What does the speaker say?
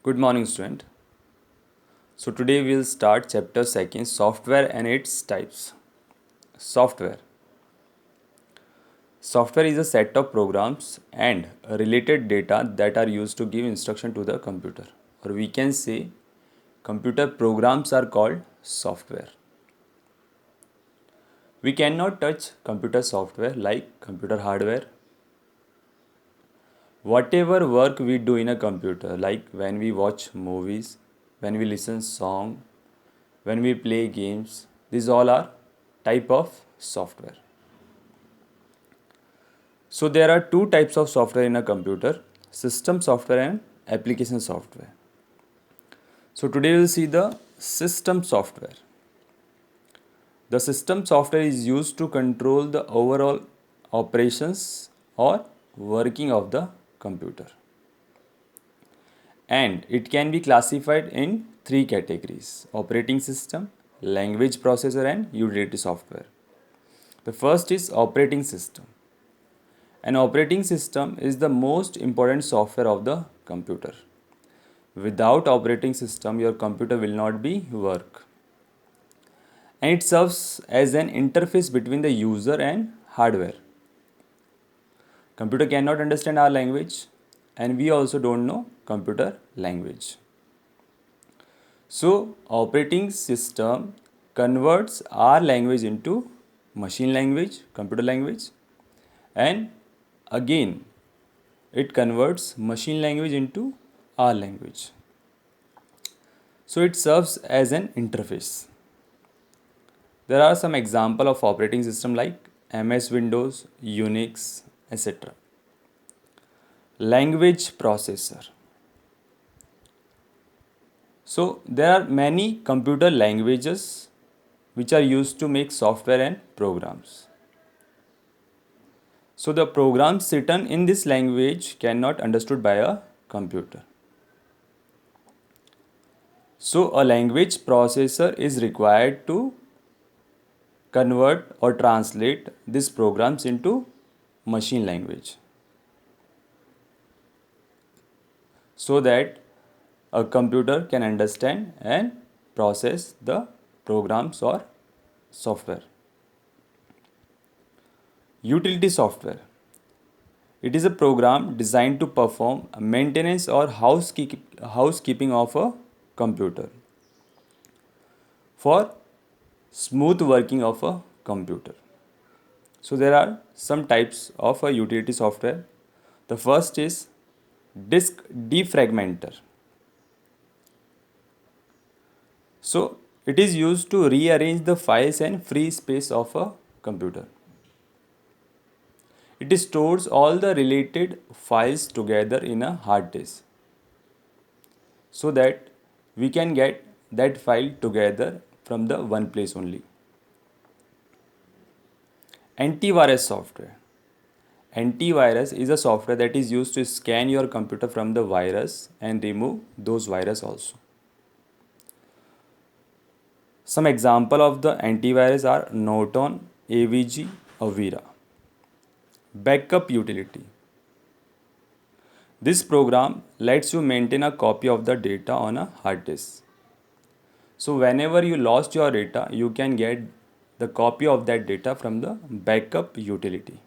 Good morning, student. So today we'll start chapter 2, software and its types. Software. Software is a set of programs and related data that are used to give instruction to the computer. Or we can say computer programs are called software. We cannot touch computer software like computer hardware. Whatever work we do in a computer, like when we watch movies, when we listen song, when we play games, these all are type of software. So there are two types of software in a computer, system software and application software. So today we will see the system software. The system software is used to control the overall operations or working of the computer. And it can be classified in three categories: operating system, language processor and utility software. The first is operating system. An operating system is the most important software of the computer. Without operating system, your computer will not be work. And it serves as an interface between the user and hardware. Computer cannot understand our language and we also don't know computer language. So operating system converts our language into machine language, computer language, and again it converts machine language into our language. So it serves as an interface. There are some example of operating system like MS Windows, Unix, etc. Language processor. So there are many computer languages which are used to make software and programs. So the programs written in this language cannot understood by a computer. So a language processor is required to convert or translate these programs into machine language so that a computer can understand and process the programs or software. Utility software. It is a program designed to perform maintenance or housekeeping of a computer for smooth working of a computer. So there are some types of a utility software. The first is disk defragmenter. So it is used to rearrange the files and free space of a computer. It stores all the related files together in a hard disk so that we can get that file together from the one place only. Antivirus software. Antivirus is a software that is used to scan your computer from the virus and remove those virus also. Some example of the antivirus are Norton, AVG, Avira. Backup utility. This program lets you maintain a copy of the data on a hard disk. So whenever you lost your data, you can get the copy of that data from the backup utility.